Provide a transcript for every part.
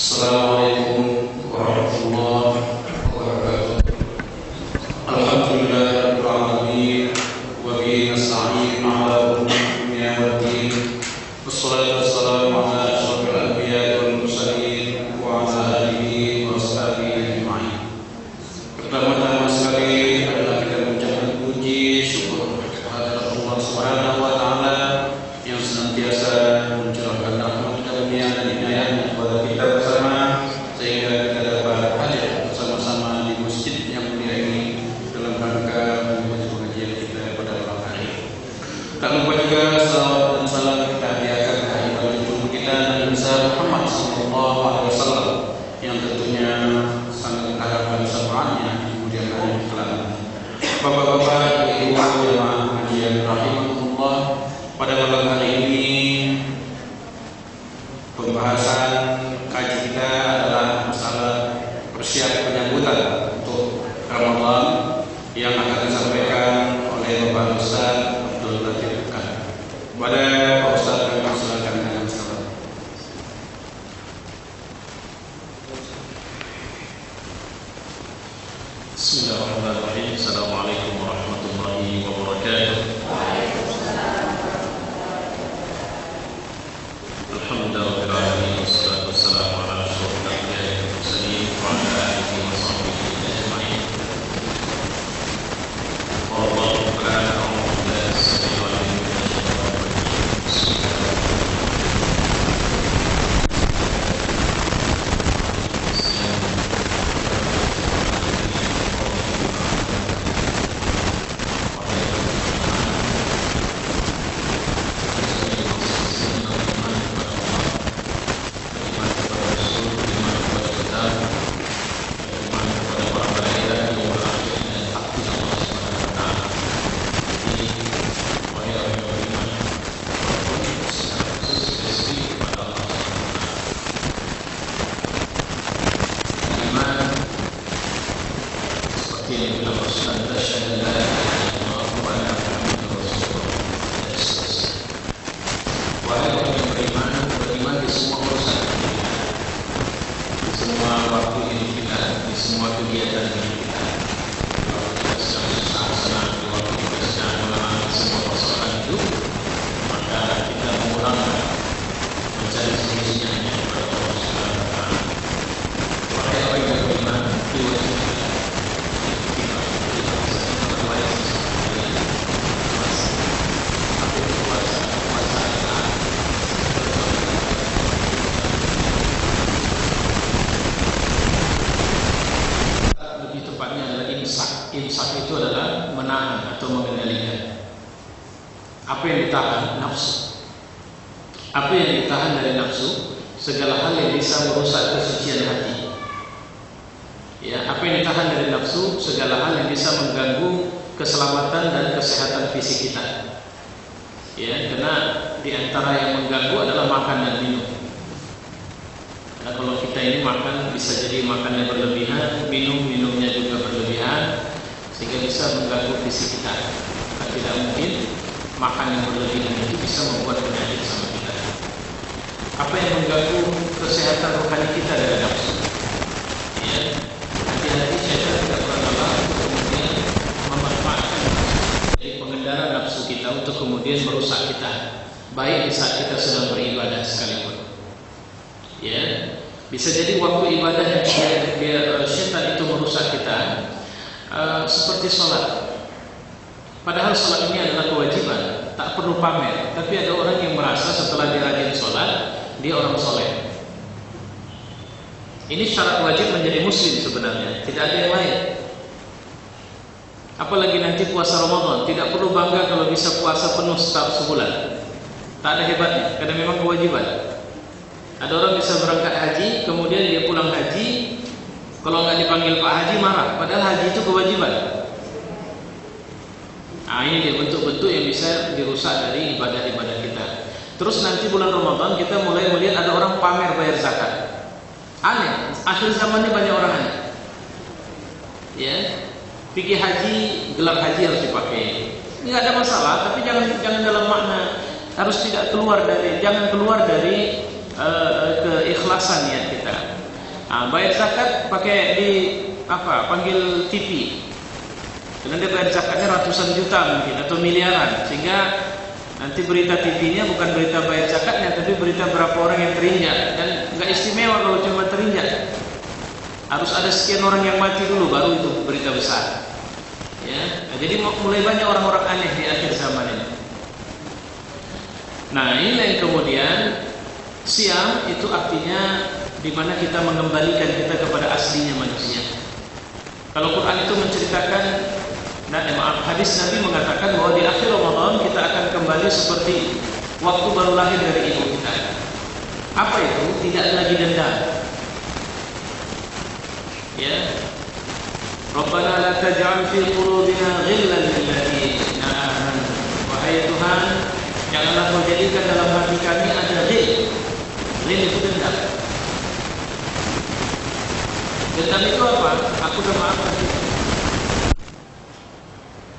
Assalamualaikum warahmatullahi wabarakatuh. Alhamdulillahirabbil alamin wa bihi nasta'in 'ala umuri dunya waddin. Wassalatu wassalamu 'ala asyrofil anbiya'i wal mursalin wa 'ala alihi wa sahbihi ajma'in. Pertama-tama sekali adalah kita mengucapkan puji syukur kehadirat Allah Subhanahu wa taala yang senantiasa mencurahkan rahmat karunia dan hidayahnya kepada kita bersama, sehingga kita dapat hadir bersama-sama di masjid yang mulia ini dalam rangka mengikuti pengajian kita pada malam hari. Tak lupa juga salawat dan salam kita hadiahkan kehadiran junjungan kita Nabi besar Muhammad SAW yang tentunya sangat harapkan syafaatnya di kemudian hari kelak. Bapak-bapak, ibu-ibu jemaah pengajian rahimahullah, pada malam hari ini pembahasan kaji kita adalah masalah persiapan penyambutan untuk Ramadan yang akan disampaikan oleh Bapak Ustaz Abdul Latif Khan. Kepada Pak Ustaz kami silakan dengan salam. Bismillahirrahmanirrahim. Assalamualaikum warahmatullahi wabarakatuh. Alhamdulillahirabbil alamin wassalatu wassalamu ala asyrofil anbiya'i wal mursalin wa ala alihi wa sahbihi ajma'in. Wallahu ta'ala a'lam bis-sami'il 'alim Imsak itu adalah menahan atau mengendalikan. Apa yang ditahan? Nafsu. Apa yang ditahan dari nafsu? Segala hal yang bisa merusak kesucian hati. Ya, apa yang ditahan dari nafsu? Segala hal yang bisa mengganggu keselamatan dan kesehatan fisik kita. Ya, karena di antara yang mengganggu adalah makan dan minum. Nah, kalau kita ini makan bisa jadi makannya berlebihan, minumnya juga berlebihan, sehingga bisa mengganggu fisik kita. Maka tidak mungkin makan yang berlebihan itu bisa membuat penyakit sama kita. Apa yang mengganggu kesehatan rohani kita dari nafsu? Ya, hati-hati syaitan tidak pernah lelah untuk kemudian memanfaatkan dari pengendara nafsu kita untuk kemudian merusak kita, baik di saat kita sedang beribadah sekalipun. Ya, bisa jadi waktu ibadah yang syaitan itu merusak kita, seperti sholat. Padahal sholat ini adalah kewajiban, tak perlu pamer. Tapi ada orang yang merasa setelah dia rajin sholat, dia orang soleh. Ini syarat wajib menjadi muslim sebenarnya, tidak ada yang lain. Apalagi nanti puasa Ramadan, tidak perlu bangga kalau bisa puasa penuh setahun sebulan. Tak ada hebatnya, karena memang kewajiban. Ada orang bisa berangkat haji, kemudian dia pulang haji, kalau nggak dipanggil Pak Haji marah, padahal haji itu kewajiban. Nah, ini dia bentuk-bentuk yang bisa dirusak dari ibadah-ibadah kita. Terus nanti bulan Ramadan kita mulai melihat ada orang pamer bayar zakat. Aneh, akhir zaman ini banyak orang aneh. Ya, fikih haji, gelar haji harus dipakai. Nggak ada masalah, tapi jangan dalam makna harus tidak keluar dari, jangan keluar dari keikhlasan niat kita. Bayar zakat pakai panggil TV. Karena dia bayar zakatnya ratusan juta mungkin atau miliaran, sehingga nanti berita TV-nya bukan berita bayar zakatnya, tapi berita berapa orang yang terinjak, dan nggak istimewa kalau cuma terinjak. Harus ada sekian orang yang mati dulu baru itu berita besar. Ya, jadi mulai banyak orang-orang aneh di akhir zaman ini. Nah, inilah yang kemudian siam itu artinya di mana kita mengembalikan kita kepada aslinya manusia. Kalau Quran itu menceritakan, hadis Nabi mengatakan bahwa di akhir Ramadan kita akan kembali seperti waktu baru lahir dari ibu kita. Apa itu? Tidak lagi dendam. Ya. Rabbana la taj'al fi qulubina ghillan lil ladzina amanu. Wahai Tuhan, janganlah kau jadikan dalam hati kami ada ghil. Ghil itu dendam. Dendam itu apa? Aku udah maafkan dia.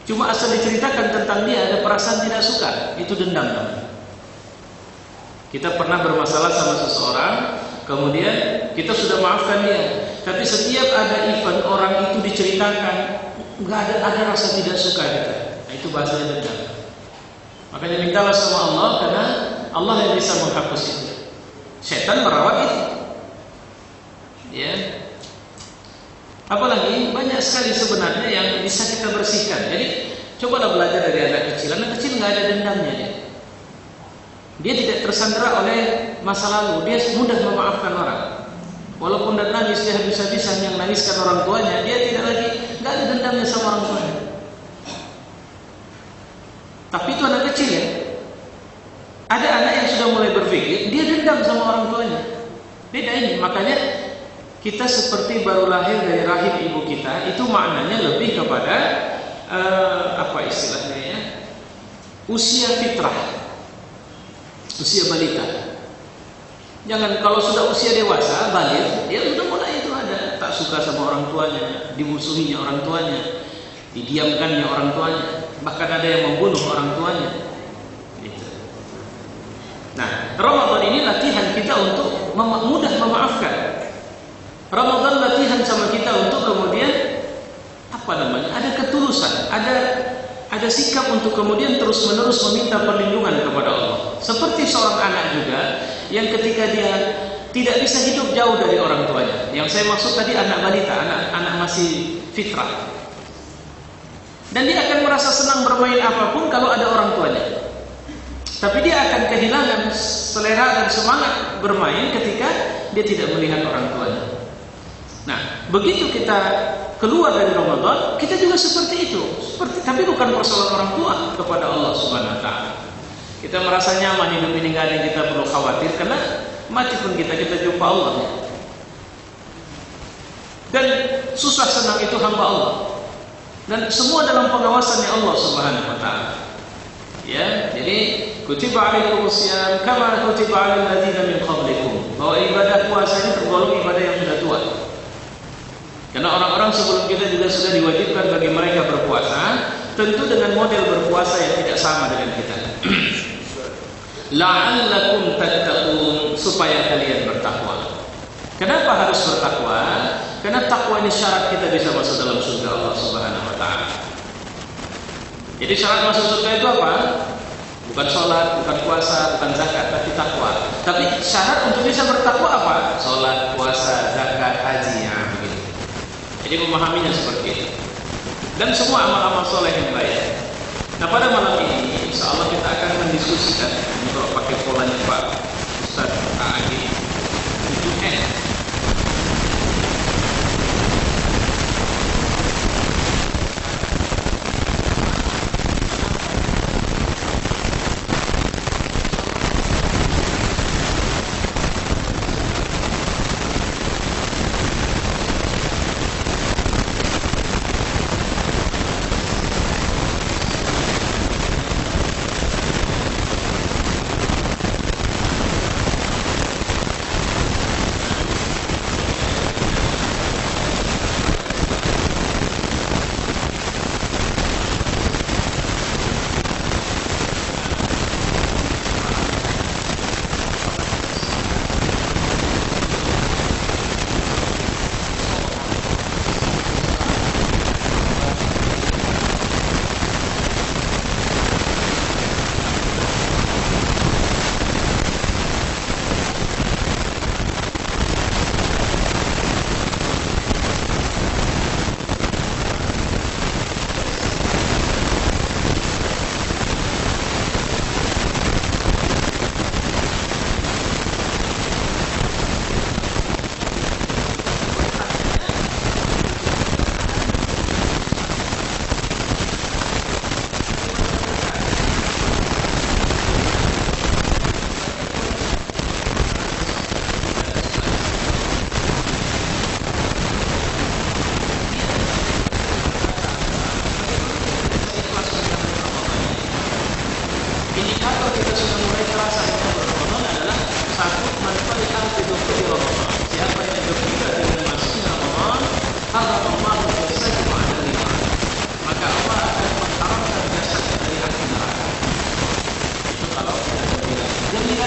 Cuma asal diceritakan tentang dia ada perasaan tidak suka, itu dendam namanya. Kita pernah bermasalah sama seseorang, kemudian kita sudah maafkan dia, tapi setiap ada event orang itu diceritakan, nggak ada rasa tidak suka kita. Nah, itu bahasanya dendam. Makanya mintalah sama Allah, karena Allah yang bisa menghapus itu. Setan merawat itu. Ya. Apalagi banyak sekali sebenarnya yang bisa kita bersihkan. Jadi cobalah belajar dari anak kecil. Anak kecil nggak ada dendamnya dia. Dia tidak tersandera oleh masa lalu. Dia mudah memaafkan orang. Walaupun dia nangis, dia habis-habisan yang nangiskan orang tuanya, dia nggak ada dendamnya sama orang tuanya. Tapi itu anak kecil ya. Ada anak yang sudah mulai berpikir, dia dendam sama orang tuanya. Beda ini. Makanya kita seperti baru lahir dari rahim ibu kita, itu maknanya lebih kepada apa istilahnya ya? Usia fitrah. Usia balita. Jangan kalau sudah usia dewasa, balik, dia sudah mulai itu ada tak suka sama orang tuanya, dimusuhinya orang tuanya, didiamkannya orang tuanya, bahkan ada yang membunuh orang tuanya. Gitu. Nah, Ramadan ini latihan kita untuk mudah memaafkan. Ramadan latihan sama kita untuk kemudian ada ketulusan, ada sikap untuk kemudian terus-menerus meminta perlindungan kepada Allah. Seperti seorang anak juga yang ketika dia tidak bisa hidup jauh dari orang tuanya. Yang saya maksud tadi anak balita, anak masih fitrah. Dan dia akan merasa senang bermain apapun kalau ada orang tuanya. Tapi dia akan kehilangan selera dan semangat bermain ketika dia tidak melihat orang tuanya. Nah, begitu kita keluar dari Ramadan, kita juga seperti itu. Tapi bukan persoalan orang tua kepada Allah Subhanahu wa taala. Kita merasa nyaman hidup ini, enggak ada yang kita perlu khawatir karena mati pun kita jumpa Allah. Dan susah senang itu hamba Allah. Dan semua dalam pengawasannya Allah Subhanahu wa taala. Ya, jadi kutiba alaikumus syiyam kama kutiba alal ladzina min qablikum. Bahwa ibadah puasa ini tergolong ibadah yang sudah tua. Karena orang-orang sebelum kita juga sudah diwajibkan bagi mereka berpuasa, tentu dengan model berpuasa yang tidak sama dengan kita. La'allakum tattaqun, supaya kalian bertakwa. Kenapa harus bertakwa? Karena takwa ini syarat kita bisa masuk dalam surga Allah Subhanahu wa taala. Jadi syarat masuk surga itu apa? Bukan sholat, bukan puasa, bukan zakat, tapi takwa. Tapi syarat untuk bisa bertakwa apa? Sholat, puasa, zakat, haji, ya begitu. Jadi memahaminya seperti itu. Dan semua amal-amal soleh yang baik. Nah, pada malam ini insya Allah kita akan mendiskusikan, ini kalau pakai polanya Pak Ustaz Agi 7N.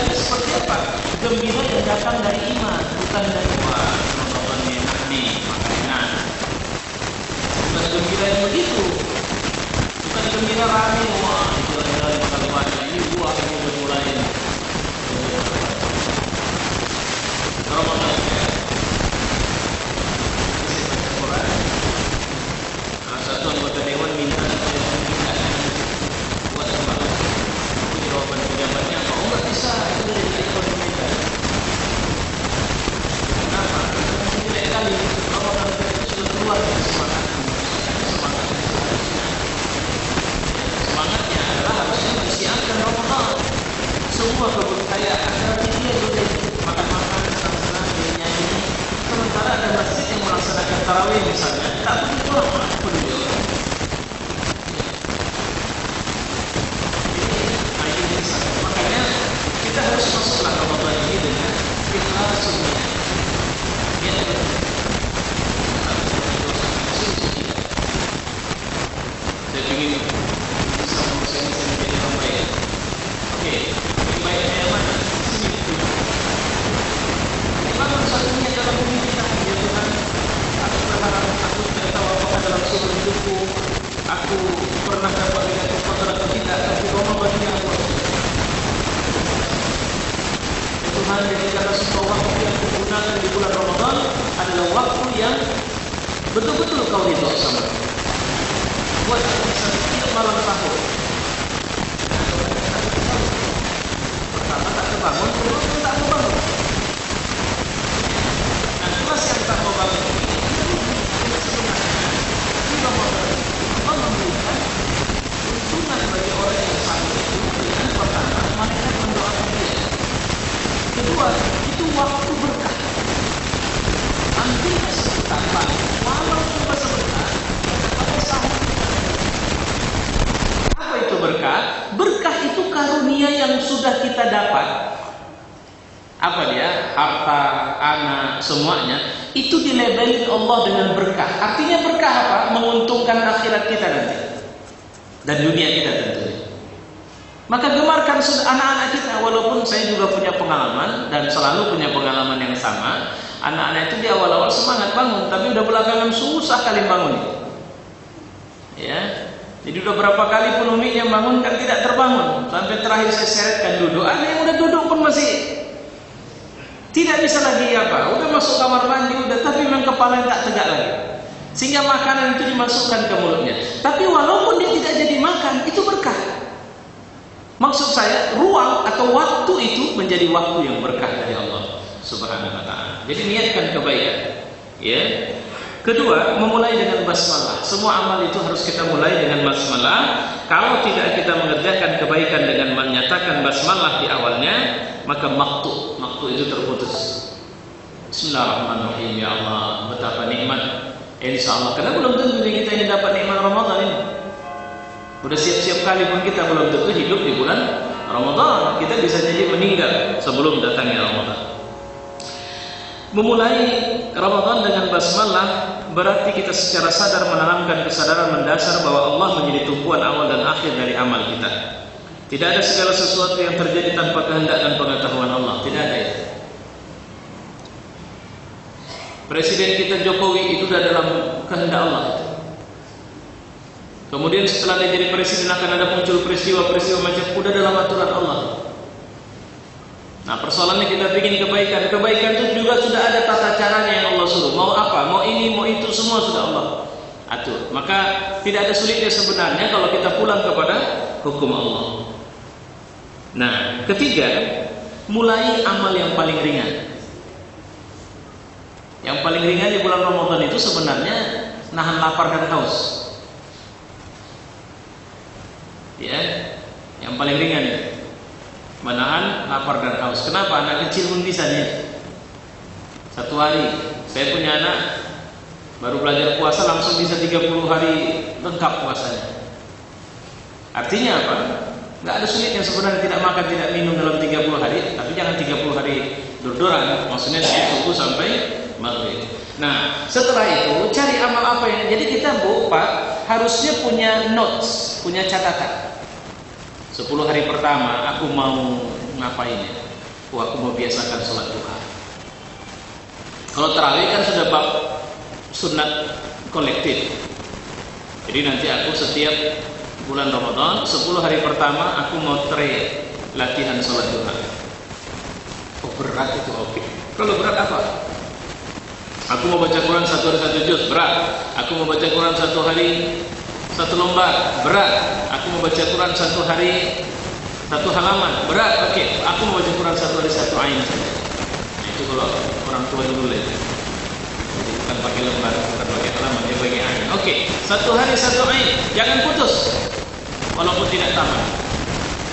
gembiranya seperti apa? Gembira yang datang dari iman, bukan dari wah Ramadan enak nih, makan enak. Bukan gembira yang begitu. Bukan gembira rame, wah jalan-jalan makan banyak, ini buah ini udah mulai. Ramadan ya. Satu anggota dewan minta supaya saya buat sembako. Itu jawaban pejabatnya, oh nggak bisa, itu dari ekonomi kita. Kenapa? Karena tidak kali Ramadan itu sudah keluar dari semangatnya. Semangatnya adalah harusnya mensiapkan Ramadan. Semua kebudayaan tradisi yang sudah makan-makan, senang-senang, nyanyi. Sementara ada masjid yang melaksanakan tarawih misalnya, tak begitu lama peduli orang. Makanya kita harus masuklah Ramadan ini dengan ikhlas sunnah. Saya ingin bisa menjadi orang baik. Oke, yang baik yang mana? Sini. Memang satunya dalam diri kita, ya Tuhan. Aku berharap, aku tidak tahu apakah dalam seumur hidupku aku pernah dapat lihat Ramadan atau tidak, tapi Ramadan ini aku Tuhan, jadikanlah semua waktu yang kugunakan di bulan Ramadan adalah waktu yang betul-betul kau ridho sama. Buat aku bisa setiap malam sahur. Pertama tak terbangun, kedua tak mau bangun. Dan kelas yang tak mau bangun ini sebenarnya di Ramadan Allah memberikan keuntungan bagi orang yang sahur itu dengan pertama mereka mendoakan dia. Kedua, itu waktu berkah. Ambilnya sebentar, walau cuma sebentar, pada sahur. Apa itu berkah? Berkah itu karunia yang sudah kita dapat. Apa dia? Harta, anak, semuanya itu dilabelin Allah dengan berkah. Artinya berkah apa? Menguntungkan akhirat kita nanti dan dunia kita tentunya. Maka gemarkan anak-anak kita, walaupun saya juga punya pengalaman dan selalu punya pengalaman yang sama. Anak-anak itu di awal-awal semangat bangun, tapi udah belakangan susah kali bangun. Ya, jadi udah berapa kali pun uminya bangun kan tidak terbangun. Sampai terakhir saya seretkan duduk. Ada yang udah duduk pun masih tidak bisa lagi apa. Udah masuk kamar mandi udah, tapi memang kepala tak tegak lagi. Sehingga makanan itu dimasukkan ke mulutnya. Tapi walaupun dia tidak jadi makan, itu berkah. Maksud saya, ruang atau waktu itu menjadi waktu yang berkah dari Allah Subhanahu wa ta'ala. Jadi niatkan kebaikan. Ya. Kedua, memulai dengan basmalah. Semua amal itu harus kita mulai dengan basmalah. Kalau tidak kita mengerjakan kebaikan dengan menyatakan basmalah di awalnya, maka maktu itu terputus. Bismillahirrahmanirrahim. Ya Allah, betapa nikmat. Insya Allah. Karena belum tentu kita ini dapat nikmat Ramadan ini. Udah siap-siap kali pun kita belum tentu hidup di bulan Ramadan. Kita bisa jadi meninggal sebelum datangnya Ramadan. Memulai Ramadan dengan basmalah berarti kita secara sadar menanamkan kesadaran mendasar bahwa Allah menjadi tumpuan awal dan akhir dari amal kita. Tidak ada segala sesuatu yang terjadi tanpa kehendak dan pengetahuan Allah. Tidak ada itu. Presiden kita Jokowi itu sudah dalam kehendak Allah. Kemudian setelah dia jadi presiden akan ada muncul peristiwa-peristiwa macam udah dalam aturan Allah. Nah, persoalannya kita bikin kebaikan. Kebaikan itu juga sudah ada tata caranya yang Allah suruh. Mau apa, mau ini, mau itu, semua sudah Allah atur. Maka tidak ada sulitnya sebenarnya kalau kita pulang kepada hukum Allah. Nah, ketiga, mulai amal yang paling ringan. Yang paling ringan di bulan Ramadan itu sebenarnya nahan lapar dan haus. Ya, yang paling ringan itu menahan lapar dan haus. Kenapa? Anak kecil pun bisa nih. Satu hari saya punya anak baru belajar puasa langsung bisa 30 hari lengkap puasanya. Artinya apa? Nggak ada sulitnya sebenarnya tidak makan tidak minum dalam 30 hari, tapi jangan 30 hari durduran. Maksudnya dari subuh sampai maghrib. Nah, setelah itu cari amal apa yang jadi kita Pak harusnya punya notes, punya catatan. 10 hari pertama aku mau ngapain ya? aku mau biasakan sholat duha. Kalau tarawih kan sudah bab sunat kolektif. Jadi nanti aku setiap bulan Ramadan 10 hari pertama aku mau latihan sholat duha. Oh berat itu, oke. Kalau berat apa? Aku mau baca Quran 1 hari 1 juz, berat. Aku mau baca Quran 1 hari 1 lembar, berat. Aku mau baca Quran 1 hari 1 halaman, berat. Oke, aku mau baca Quran 1 hari 1 ain saja. Nah, itu kalau orang tua dulu ya. Jadi bukan pakai lembar, bukan pakai halaman, dia pakai ain. Oke, 1 hari 1 ain, jangan putus. Walaupun tidak tamat.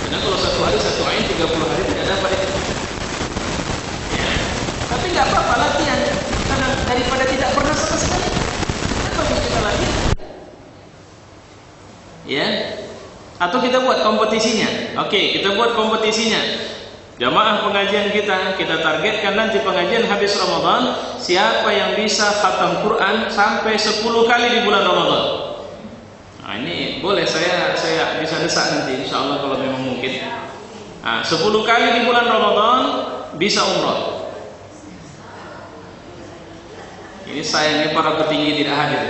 Karena kalau 1 hari 1 ain 30 hari tidak dapat itu. Ya. Tapi nggak apa-apa latihan. Karena daripada tidak pernah sama sekali, kenapa harus kita latihan? Ya, atau kita buat kompetisinya. Oke, kita buat kompetisinya. Jamaah pengajian kita targetkan nanti pengajian habis Ramadan, siapa yang bisa khatam Quran sampai 10 kali di bulan Ramadan. Nah, ini boleh saya bisa desak nanti insyaallah kalau memang mungkin. Nah, 10 kali di bulan Ramadan bisa umrah. Ini sayangnya para petinggi tidak hadir.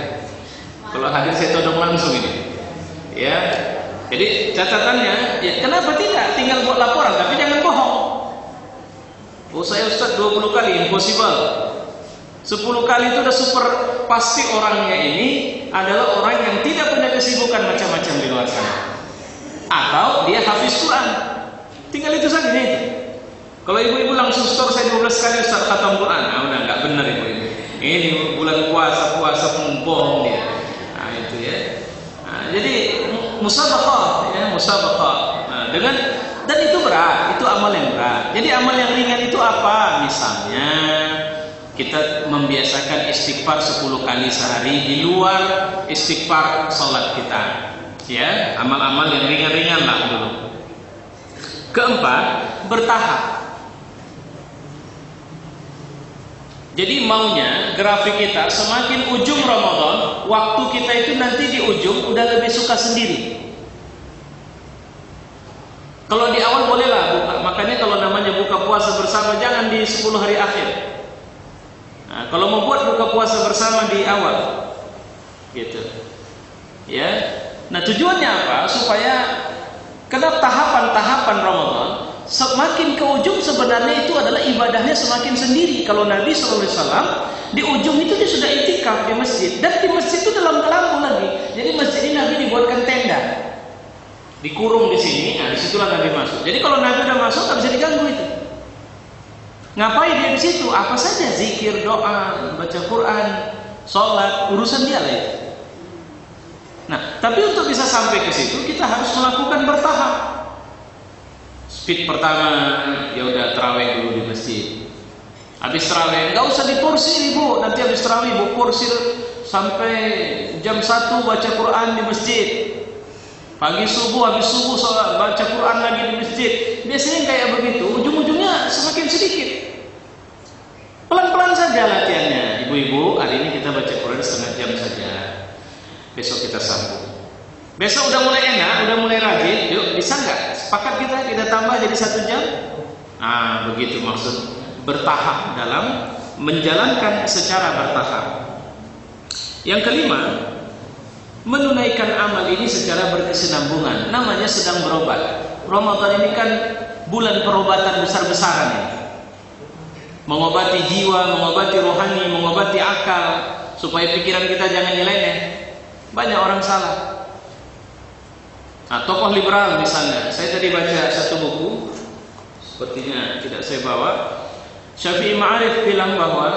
Kalau hadir saya todong langsung ini. Ya. Jadi catatannya, ya kenapa tidak? Tinggal buat laporan tapi jangan bohong. Oh saya Ustaz 20 kali impossible. 10 kali itu udah super pasti orangnya ini adalah orang yang tidak punya kesibukan macam-macam di luar sana. Atau dia hafiz Quran. Tinggal itu saja itu. Kalau ibu-ibu langsung store saya 12 kali Ustaz khatam Quran, nah udah enggak benar ibu-ibu. Ini bulan puasa bohong dia. Nah itu ya. Nah, jadi musabaqah ya, musabaqah. Nah, dan itu berat, itu amal yang berat. Jadi amal yang ringan itu apa? Misalnya kita membiasakan istighfar 10 kali sehari di luar istighfar salat kita. Ya, amal-amal yang ringan-ringan lah dulu. Keempat, bertahap. Jadi maunya grafik kita semakin ujung Ramadan, waktu kita itu nanti di ujung udah lebih suka sendiri. Kalau di awal bolehlah buka, makanya kalau namanya buka puasa bersama jangan di 10 hari akhir. Nah, kalau mau buat buka puasa bersama di awal, gitu. Ya. Nah tujuannya apa? Supaya karena tahapan-tahapan Ramadan semakin ke ujung sebenarnya itu adalah ibadahnya semakin sendiri. Kalau Nabi SAW di ujung itu dia sudah itikaf di masjid, dan di masjid itu dalam kelambu lagi. Jadi masjid ini Nabi dibuatkan tenda, dikurung di sini. Nah disitulah Nabi masuk. Jadi kalau Nabi udah masuk tak bisa diganggu itu. Ngapain dia di situ? Apa saja zikir, doa, baca Quran, sholat, urusan dia lah itu. Nah tapi untuk bisa sampai ke situ kita harus melakukan bertahap. Speed pertama ya udah tarawih dulu di masjid. Habis tarawih enggak usah diporsir ibu. Nanti habis tarawih ibu porsir sampai jam 1 baca Quran di masjid. Pagi subuh habis subuh sholat baca Quran lagi di masjid. Biasanya kayak begitu, ujung-ujungnya semakin sedikit. Pelan-pelan saja latihannya. Ibu-ibu, hari ini kita baca Quran setengah jam saja. Besok kita sambung. Besok udah mulai enak, udah mulai rajin. Yuk, bisa nggak? Sepakat kita tambah jadi 1 jam. Nah, begitu maksud bertahap dalam menjalankan secara bertahap. Yang kelima, menunaikan amal ini secara berkesinambungan. Namanya sedang berobat. Ramadan ini kan bulan perobatan besar-besaran ini. Mengobati jiwa, mengobati rohani, mengobati akal, supaya pikiran kita jangan nyeleneh. Banyak orang salah. Nah, tokoh liberal misalnya, saya tadi baca satu buku, sepertinya tidak saya bawa. Syafi'i Ma'arif bilang bahwa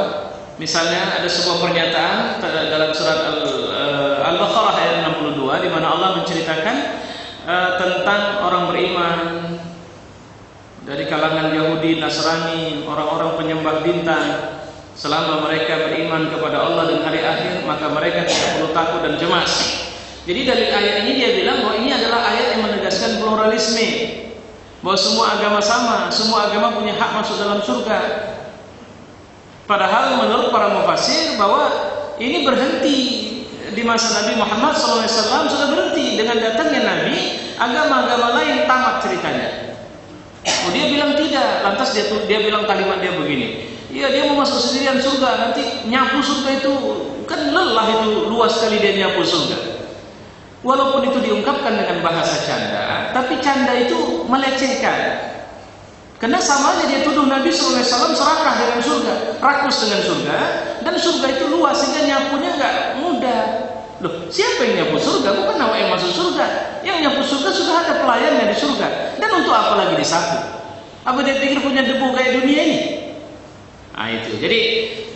misalnya ada sebuah pernyataan dalam surat Al-Baqarah ayat 62 di mana Allah menceritakan tentang orang beriman dari kalangan Yahudi, Nasrani, orang-orang penyembah bintang. Selama mereka beriman kepada Allah dan hari akhir, maka mereka tidak perlu takut dan cemas. Jadi dari ayat ini dia bilang bahwa ini adalah ayat yang menegaskan pluralisme, bahwa semua agama sama, semua agama punya hak masuk dalam surga. Padahal menurut para mufassir bahwa ini berhenti di masa Nabi Muhammad SAW, sudah berhenti dengan datangnya Nabi, agama-agama lain tamat ceritanya. Oh, dia bilang tidak. Lantas dia bilang kalimat dia begini. Iya, dia mau masuk sendirian surga. Nanti nyapu surga itu kan lelah, itu luas sekali dia nyapu surga. Walaupun itu diungkapkan dengan bahasa canda, tapi canda itu melecehkan. Karena sama aja dia tuduh Nabi SAW serakah dengan surga, rakus dengan surga, dan surga itu luas sehingga nyapunya nggak mudah. Loh, siapa yang nyapu surga? Bukan awak yang masuk surga. Yang nyapu surga sudah ada pelayannya di surga. Dan untuk apa lagi disapu? Apa dia pikir punya debu kayak dunia ini? Nah itu. Jadi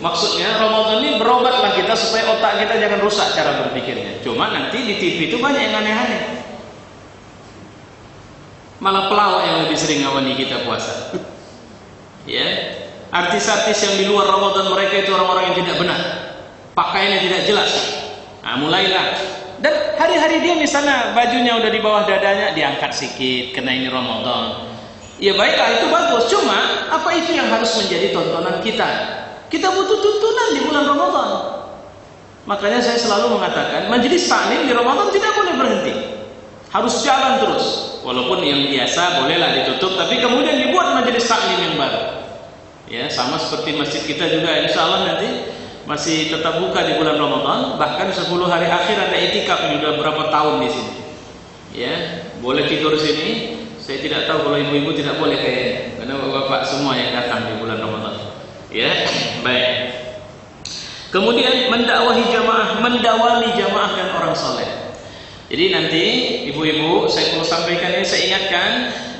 maksudnya Ramadan ini berobatlah kita supaya otak kita jangan rusak cara berpikirnya. Cuma nanti di TV itu banyak yang aneh-aneh. Malah pelawak yang lebih sering ngawani kita puasa. Ya, artis-artis yang di luar Ramadan mereka itu orang-orang yang tidak benar, pakaiannya tidak jelas. Nah, mulailah. Dan hari-hari dia misalnya bajunya udah di bawah dadanya diangkat sedikit, kena ini Ramadan. Ya baiklah, itu bagus. Cuma apa itu yang harus menjadi tontonan kita? Kita butuh tuntunan di bulan Ramadan. Makanya saya selalu mengatakan majelis taklim di Ramadan tidak boleh berhenti, harus jalan terus. Walaupun yang biasa bolehlah ditutup, tapi kemudian dibuat majelis taklim yang baru. Ya, sama seperti masjid kita juga, insya Allah nanti masih tetap buka di bulan Ramadan. Bahkan 10 hari akhir ada itikaf, sudah berapa tahun di sini. Ya, boleh tidur sini. Saya tidak tahu kalau ibu-ibu tidak boleh kayaknya, karena bapak semua yang datang di bulan Ramadan. Ya, baik. Kemudian mendakwahi jamaah, mendawami jamaah dan orang saleh. Jadi nanti ibu-ibu saya perlu sampaikan ini, saya ingatkan,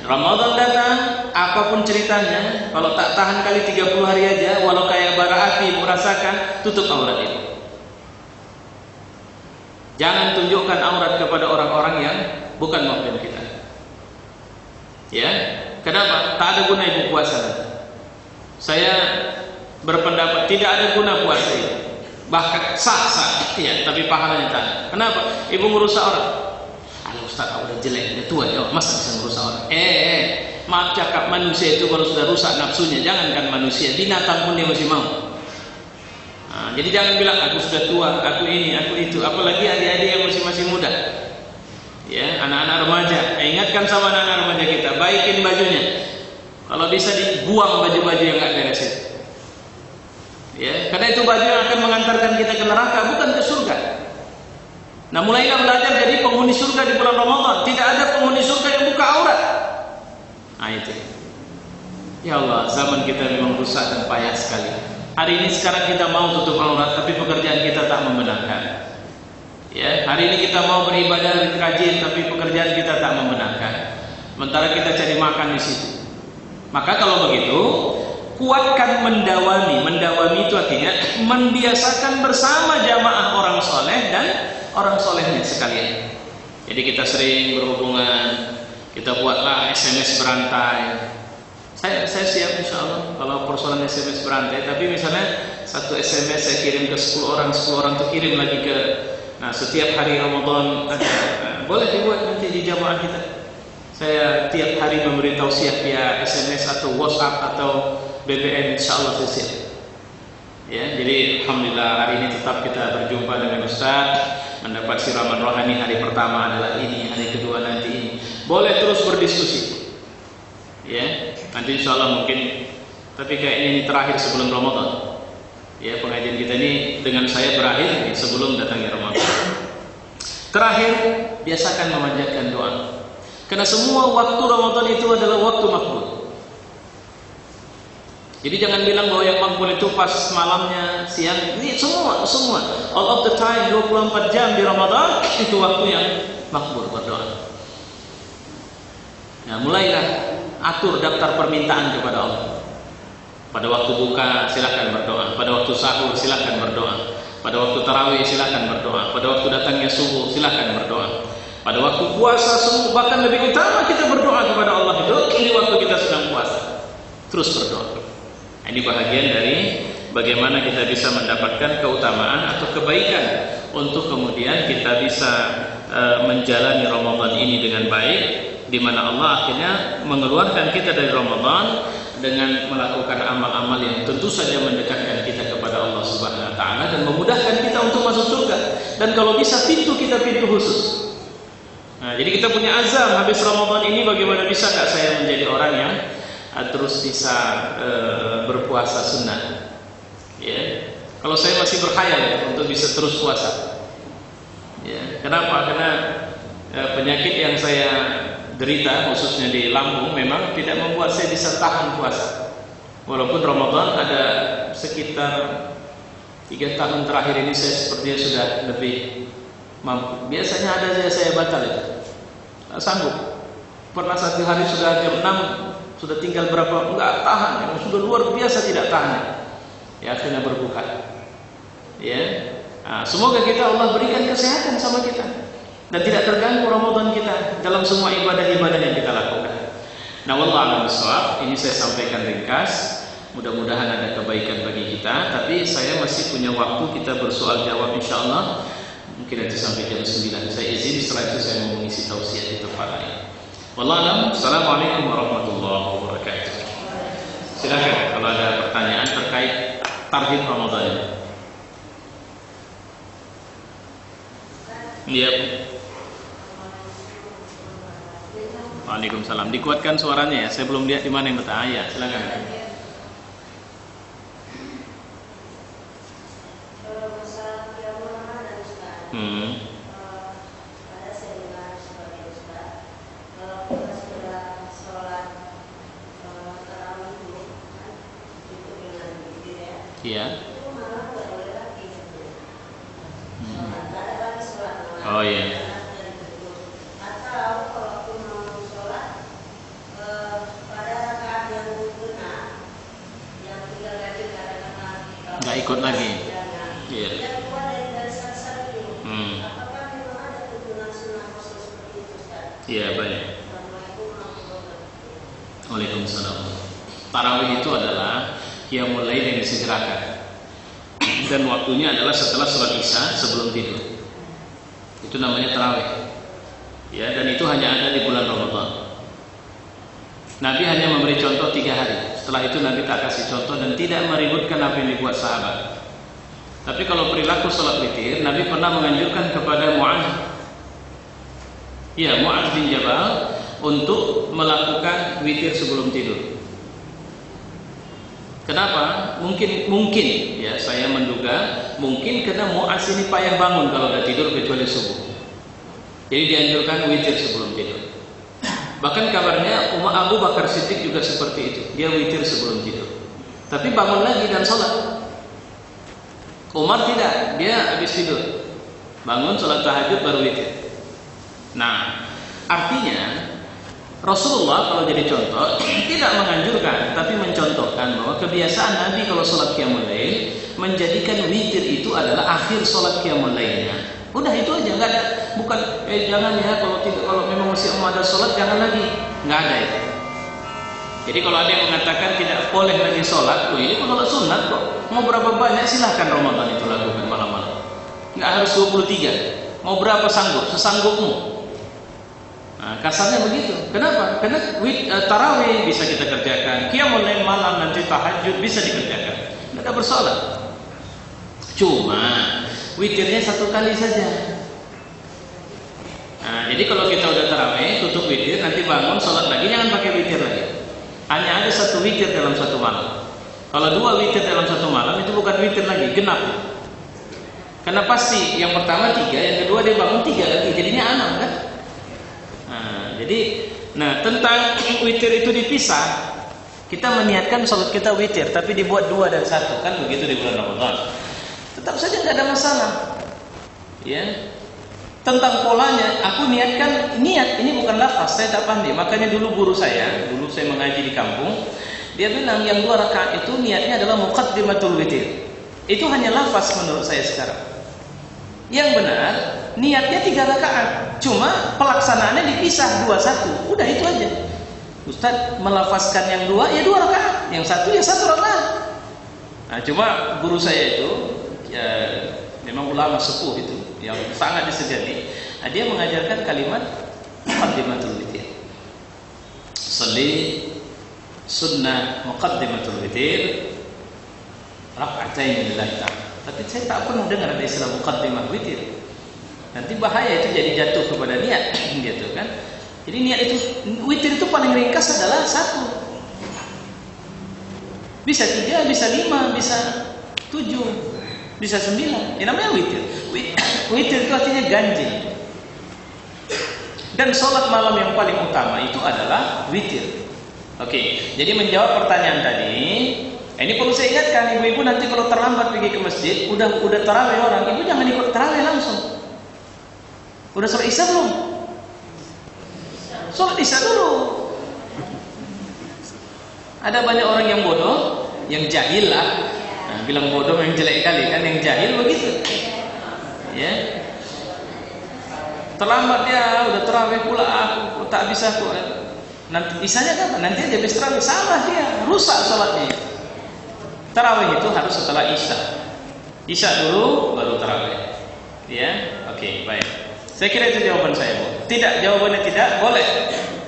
Ramadan datang, apapun ceritanya, kalau tak tahan kali 30 hari aja, walau kayak bara api merasakan, tutup aurat itu. Jangan tunjukkan aurat kepada orang-orang yang bukan mahram kita. Ya, kenapa? Tak ada guna ibu puasa nanti. Saya berpendapat tidak ada guna puasa itu. Bahkan sah-sah, ya, tapi pahalanya tak ada. Kenapa? Ibu merusak orang. Alah Ustaz, udah jelek, udah tua, ya, masa bisa merusak orang? Maaf cakap, manusia itu kalau sudah rusak nafsunya, jangankan manusia, binatang pun dia masih mau. Nah, jadi jangan bilang aku sudah tua, aku ini, aku itu. Apalagi adik-adik yang masih muda. Ya, anak-anak remaja, ingatkan sama anak-anak remaja kita, baikin bajunya. Kalau bisa dibuang baju-baju yang nggak beres itu. Ya, karena itu baju yang akan mengantarkan kita ke neraka, bukan ke surga. Nah, mulailah belajar jadi penghuni surga di bulan Ramadan. Tidak ada penghuni surga yang buka aurat. Nah itu. Ya Allah, zaman kita memang rusak dan payah sekali. Hari ini sekarang kita mau tutup aurat, tapi pekerjaan kita tak membenarkan. Ya, hari ini kita mau beribadah rajin, tapi pekerjaan kita tak membenarkan. Sementara kita cari makan di situ. Maka kalau begitu, kuatkan mendawami. Mendawami itu artinya membiasakan bersama jamaah orang soleh dan orang solehnya sekalian. Jadi kita sering berhubungan, kita buatlah SMS berantai. Saya siap insya Allah kalau persoalan SMS berantai. Tapi misalnya satu SMS saya kirim ke 10 orang itu kirim lagi ke. Nah, setiap hari Ramadan boleh dibuat nanti di jamaah kita. Saya tiap hari memberi tausiah via SMS atau WhatsApp atau BBM, insya Allah saya siap. Ya, jadi alhamdulillah hari ini tetap kita berjumpa dengan Ustaz, mendapat siraman rohani. Hari pertama adalah ini, hari kedua nanti ini. Boleh terus berdiskusi. Ya, nanti insya Allah mungkin, tapi kayaknya ini terakhir sebelum Ramadan. Ya, pengajian kita ini dengan saya berakhir sebelum datangnya Ramadan. Terakhir, biasakan memanjatkan doa. Karena semua waktu Ramadan itu adalah waktu makbul. Jadi jangan bilang bahwa yang makbul itu pas malamnya, siang. Ini semua all of the time, 24 jam di Ramadan itu waktu yang makbul berdoa. Nah, mulailah atur daftar permintaan kepada Allah. Pada waktu buka silakan berdoa, pada waktu sahur silakan berdoa, pada waktu tarawih silakan berdoa, pada waktu datangnya subuh silakan berdoa, pada waktu puasa bahkan lebih utama kita berdoa kepada Allah itu di waktu kita sedang puasa. Terus berdoa. Ini bahagian dari bagaimana kita bisa mendapatkan keutamaan atau kebaikan untuk kemudian kita bisa menjalani Ramadan ini dengan baik, di mana Allah akhirnya mengeluarkan kita dari Ramadan dengan melakukan amal-amal yang tentu saja mendekatkan kita kepada Allah Subhanahu wa taala dan memudahkan kita untuk masuk surga. Dan kalau bisa pintu kita pintu khusus. Nah, jadi kita punya azam habis Ramadan ini bagaimana bisa nggak saya menjadi orang yang terus bisa berpuasa sunnah. Ya. Kalau saya masih berkhayal ya, untuk bisa terus puasa. Ya. Kenapa? Karena penyakit yang saya derita khususnya di lambung memang tidak membuat saya bisa tahan puasa. Walaupun Ramadan ada sekitar 3 tahun terakhir ini saya sepertinya sudah lebih mampu. Biasanya ada saja saya batal itu. Tak sanggup. Pernah satu hari sudah jam 6, sudah tinggal berapa, enggak tahan, yang sudah luar biasa tidak tahan. Ya akhirnya berbuka. Ya. Nah, semoga kita Allah berikan kesehatan sama kita dan tidak terganggu Ramadan kita dalam semua ibadah-ibadah yang kita lakukan. Nah, wallahu a'lam bishawab. Ini saya sampaikan ringkas. Mudah-mudahan ada kebaikan bagi kita. Tapi saya masih punya waktu kita bersoal jawab insyaallah. Mungkin nanti sampai jam 9. Saya izin setelah itu saya mau mengisi tausiah di tempat lain. Wallahu a'lam. Assalamualaikum warahmatullahi wabarakatuh. Silakan kalau ada pertanyaan terkait tarhib Ramadan. Iya. Waalaikumsalam. Dikuatkan suaranya ya. Saya belum lihat di mana yang bertanya. Silakan. Iya. Oh iya. Nggak ikut lagi. Iya. Iya banyak. Waalaikumsalam. Tarawih itu adalah qiyamul lail yang disegerakan dan waktunya adalah setelah sholat isya sebelum tidur. Itu namanya tarawih. Ya, dan itu hanya ada di bulan Ramadan. Nabi hanya memberi contoh 3 hari. Setelah itu Nabi tak kasih contoh dan tidak meributkan apa yang dibuat sahabat. Tapi kalau perilaku sholat witir, Nabi pernah menganjurkan kepada Mu'adz, ya Mu'adz bin Jabal, untuk melakukan witir sebelum tidur. Kenapa? Mungkin ya saya menduga mungkin karena Mu'adz ini payah bangun kalau udah tidur kecuali subuh. Jadi dianjurkan witir sebelum tidur. Bahkan kabarnya Abu Bakar Siddiq juga seperti itu. Dia witir sebelum tidur. Tapi bangun lagi dan sholat. Umar tidak, dia habis tidur. Bangun sholat tahajud baru witir. Nah, artinya Rasulullah kalau jadi contoh tidak menganjurkan, tapi mencontohkan bahwa kebiasaan Nabi kalau sholat qiyamul lail menjadikan witir itu adalah akhir sholat qiyamul lailnya. Udah itu aja, nggak ada, bukan jangan ya kalau memang masih mau ada sholat jangan lagi, nggak ada itu. Jadi kalau ada yang mengatakan tidak boleh lagi sholat, ini pun sholat sunat kok. Mau berapa banyak silahkan Ramadan itu lakukan malam-malam. Nggak harus 23. Mau berapa sanggup, sesanggupmu. Nah, kasarnya begitu. Kenapa? Karena tarawih bisa kita kerjakan, qiyamul lail malam nanti tahajud bisa dikerjakan. Tidak ada bersolat. Cuma witirnya 1 kali saja. Nah, jadi kalau kita udah tarawih, tutup witir, nanti bangun sholat lagi, jangan pakai witir lagi. Hanya ada 1 witir dalam 1 malam. Kalau 2 witir dalam 1 malam itu bukan witir lagi, genap. Karena pasti yang pertama 3, yang kedua dia bangun 3 lagi, jadinya 6 kan? Nah, tentang witir itu dipisah. Kita meniatkan sholat kita witir, tapi dibuat 2 dan 1, kan begitu di bulan Ramadan. Tetap saja nggak ada masalah. Ya. Tentang polanya, aku niat ini bukan lafaz, saya tak pandai. Makanya dulu guru saya mengaji di kampung, dia bilang yang 2 rakaat itu niatnya adalah muqaddimatul witir. Itu hanya lafaz menurut saya sekarang. Yang benar, niatnya 3 rakaat. Cuma pelaksanaannya dipisah 2-1. Udah itu aja. Ustaz melafazkan yang 2 ya 2 rakaat, yang 1 ya 1 rakaat. Nah, cuma guru saya itu ya, memang ulama sepuh itu yang sangat disegani. Nah, dia mengajarkan kalimat muqaddimatul witir. Sholli sunnah muqaddimatul witir raka'atain lillahi ta'ala. Tapi saya tak pernah dengar ada istilah muqaddimah witir. Nanti bahaya itu jadi jatuh kepada niat gitu kan. Jadi niat itu, witir itu paling ringkas adalah 1. Bisa 3, bisa 5, bisa 7, bisa 9. Ini namanya witir. Witir itu artinya ganjil. Dan sholat malam yang paling utama itu adalah witir. Oke, jadi menjawab pertanyaan tadi, ini perlu saya ingatkan ibu-ibu, nanti kalau terlambat pergi ke masjid, udah tarawih orang, ibu jangan ikut tarawih langsung. Udah sholat isya belum? Sholat isya dulu. Ada banyak orang yang bodoh, yang jahil lah. Nah, bilang bodoh yang jelek kali kan, yang jahil begitu. Ya. Terlambat dia, udah tarawih pula, aku tak bisa aku. Nanti isyanya kapan? Nanti aja habis tarawih, sama dia, rusak sholatnya. Tarawih itu harus setelah isya. Isya dulu baru tarawih. Ya, oke, baik. Saya kira itu jawaban saya, Bu. Tidak, jawabannya tidak, boleh.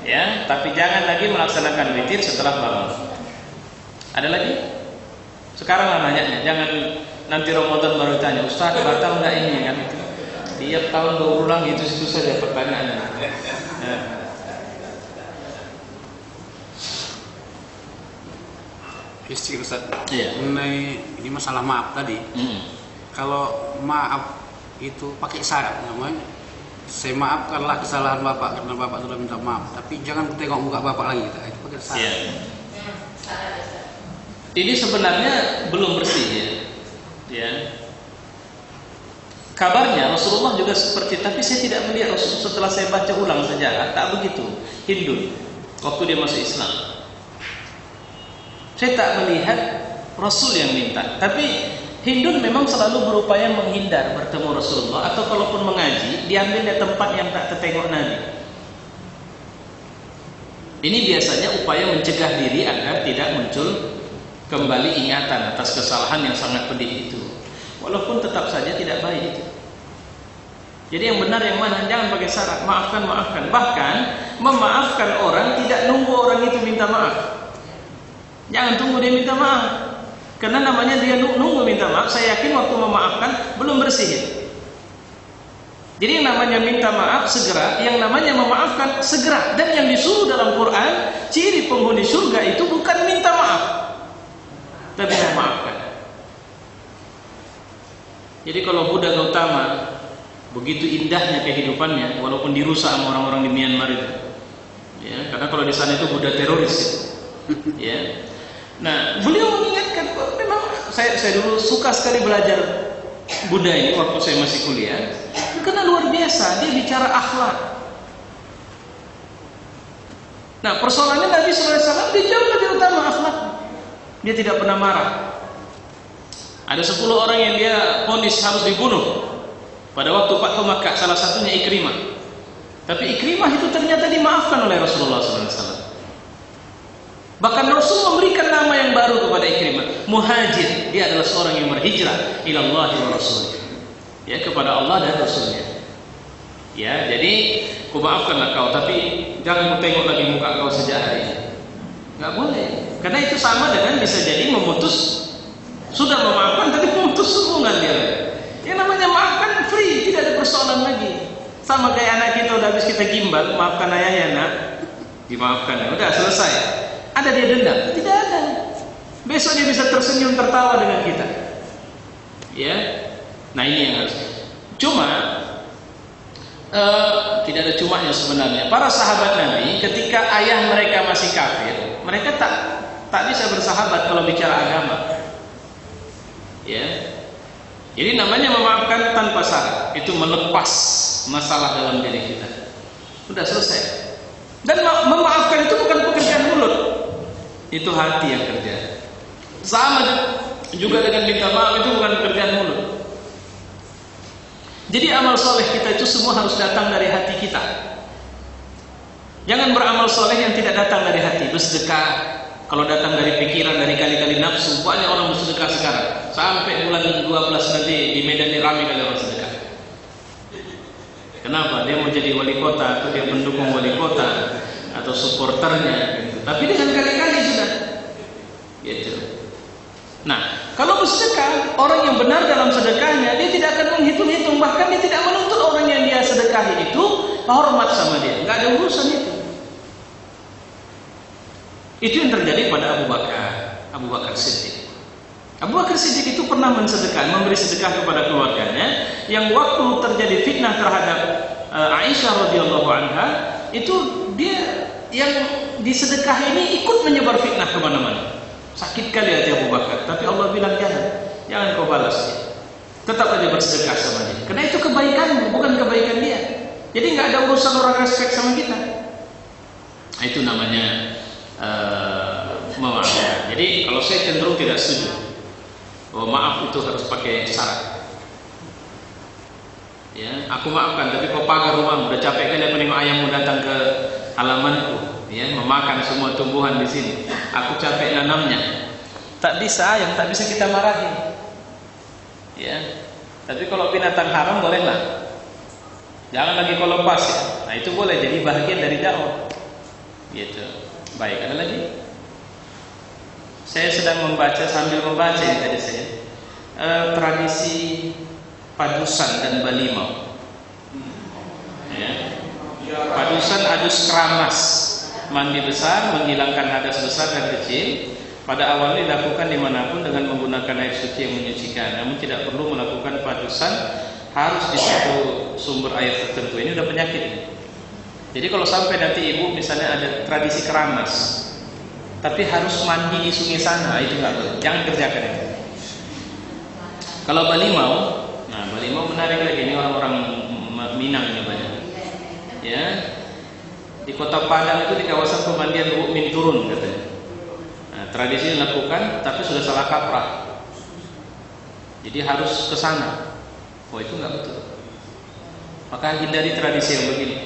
Ya, tapi jangan lagi melaksanakan witir setelah bangun. Ada lagi? Sekarang lah nanya, jangan nanti Ramadan baru tanya, Ustaz batal enggak ini kan itu. Tiap tahun berulang itu saja pertanyaannya. Ya. Istri Ustaz, Iya. mengenai ini masalah maaf tadi. Kalau maaf itu pakai syarat, namanya saya maafkanlah kesalahan bapak karena bapak sudah minta maaf, tapi jangan tengok muka bapak lagi. Itu pakai syarat. Iya. Ini sebenarnya belum bersih ya. Ya. Kabarnya Rasulullah juga seperti, tapi saya tidak melihat Rasul setelah saya baca ulang sejarah, tak begitu. Hindun waktu dia masuk Islam, saya tak melihat Rasul yang minta. Tapi Hindun memang selalu berupaya menghindar bertemu Rasulullah, atau kalaupun mengaji diambil di tempat yang tak tertengok Nabi. Ini biasanya upaya mencegah diri agar tidak muncul kembali ingatan atas kesalahan yang sangat pedih itu. Walaupun tetap saja tidak baik itu. Jadi yang benar yang mana? Jangan pakai syarat, maafkan. Bahkan memaafkan orang tidak nunggu orang itu minta maaf. Jangan tunggu dia minta maaf. Karena namanya dia nunggu minta maaf, saya yakin waktu memaafkan belum bersih. Jadi yang namanya minta maaf segera, yang namanya memaafkan segera. Dan yang disuruh dalam Quran, ciri penghuni surga itu bukan minta maaf, tapi memaafkan. Jadi kalau Buddha Gautama begitu indahnya kehidupannya, walaupun dirusak sama orang-orang di Myanmar itu, ya, karena kalau di sana itu Buddha teroris, ya. Nah, beliau mengingatkan, memang saya dulu suka sekali belajar Buddha ini waktu saya masih kuliah, karena luar biasa dia bicara akhlak. Nah, persoalannya Nabi SAW dia jauh lebih utama akhlak. Dia tidak pernah marah. Ada 10 orang yang dia vonis harus dibunuh pada waktu Fathu Makkah, salah satunya Ikrimah. Tapi Ikrimah itu ternyata dimaafkan oleh Rasulullah SAW. Bahkan Rasul memberikan nama yang baru kepada Ikrimah, Muhajir. Dia adalah seorang yang berhijrah ilallahi wa rasulih, ya, kepada Allah dan Rasulnya. Ya, jadi ku maafkanlah kau, tapi jangan ku tengok lagi muka kau sejak hari ini. Nggak boleh, karena itu sama dengan bisa jadi memutus. Sudah memaafkan tapi memutus hubungan dia. Yang namanya maafkan free, tidak ada persoalan lagi. Sama kayak anak kita udah habis kita gimbal, maafkan ayah ya nak, dimaafkan, udah selesai. Ada dia dendam? Tidak ada. Besok dia bisa tersenyum tertawa dengan kita. Ya, nah ini yang harus. Cuma tidak ada cumanya sebenarnya. Para sahabat Nabi ketika ayah mereka masih kafir, mereka tak bisa bersahabat kalau bicara agama. Ya, jadi namanya memaafkan tanpa syarat, itu melepas masalah dalam diri kita. Sudah selesai. Dan memaafkan itu bukan pekerjaan mulut, itu hati yang kerja. Sama juga dengan minta maaf, itu bukan pekerjaan mulut. Jadi amal soleh kita itu semua harus datang dari hati kita. Jangan beramal soleh yang tidak datang dari hati. Bersedekah kalau datang dari pikiran, dari kali-kali nafsu. Banyak orang bersedekah sekarang. Sampai bulan 12 nanti di Medan ini ramai kali orang sedekah. Kenapa? Dia mau jadi wali kota, atau dia mendukung wali kota, atau supporternya gitu. Tapi dengan kali-kali sudah gitu. Nah, kalau bersedekah, orang yang benar dalam sedekahnya, dia tidak akan menghitung-hitung, bahkan dia tidak menuntut orang yang dia sedekahi itu hormat sama dia. Nggak ada urusan itu. Itu yang terjadi pada Abu Bakar Siddiq. Abu Bakar Siddiq itu pernah memberi sedekah kepada keluarganya, yang waktu terjadi fitnah terhadap Aisyah radhiyallahu anha, itu dia yang disedekah ini ikut menyebar fitnah kemana-mana. Sakit kali hati Abu Bakar, tapi Allah bilang jangan kau balas dia. Tetap aja bersedekah sama dia, karena itu kebaikanmu, bukan kebaikan dia. Jadi nggak ada urusan orang respect sama kita. Itu namanya memaafkan. Jadi kalau saya cenderung tidak setuju bahwa maaf itu harus pakai syarat. Ya, aku maafkan, tapi kau pagar rumahmu, udah capek kan aku nengok ayammu datang ke halamanku, ya, memakan semua tumbuhan di sini. Aku capek nanamnya. Tak bisa ayam, tak bisa kita marahin. Ya, tapi kalau binatang haram bolehlah. Jangan lagi kau lepas ya. Nah itu boleh jadi bagian dari dakwah. Gitu. Baik, ada lagi? Saya sedang sambil membaca ini tadi saya. Tradisi padusan dan balimau. Ya. Padusan adus keramas, mandi besar, menghilangkan hadas besar dan kecil. Pada awalnya dilakukan dimanapun dengan menggunakan air suci yang menyucikan. Namun tidak perlu melakukan padusan harus di satu sumber air tertentu. Ini udah penyakit ini. Jadi kalau sampai nanti ibu misalnya ada tradisi keramas, tapi harus mandi di sungai sana, itu nggak boleh. Jangan kerjakan itu. Kalau balimau, nah balimau menarik lagi. Ini orang-orang Minang ini banyak. Ya, di Kota Padang itu di kawasan pemandian Mukmin Turun katanya. Nah, tradisi dilakukan, tapi sudah salah kaprah. Jadi harus ke sana. Oh itu nggak betul. Maka hindari tradisi yang begini.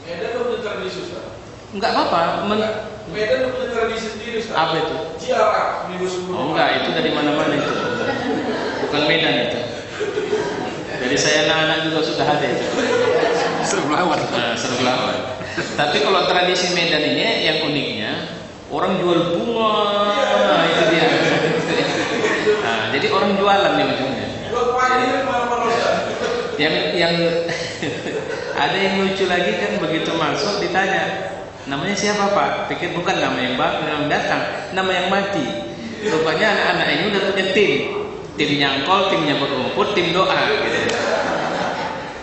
Medan udah punya tradisi Ustaz. Enggak apa-apa. Medan udah punya tradisi sendiri Ustaz. Apa itu? Ziarah minggu sebelum. Oh enggak, itu dari mana-mana itu. Bukan Medan itu. Dari saya anak-anak juga sudah ada itu. Serbelawan. Nah, serbelawan. Tapi kalau tradisi Medan ini yang uniknya orang jual bunga, nah, itu dia. Nah, jadi orang jualan nih ujungnya. Jual padi di mana-mana Ustaz. Yang ada yang lucu lagi kan, begitu masuk ditanya namanya siapa Pak? Pikir bukan nama yang datang, nama yang mati. Rupanya anak-anak ini udah punya tim nyangkol, tim nyabut rumput, tim doa gitu.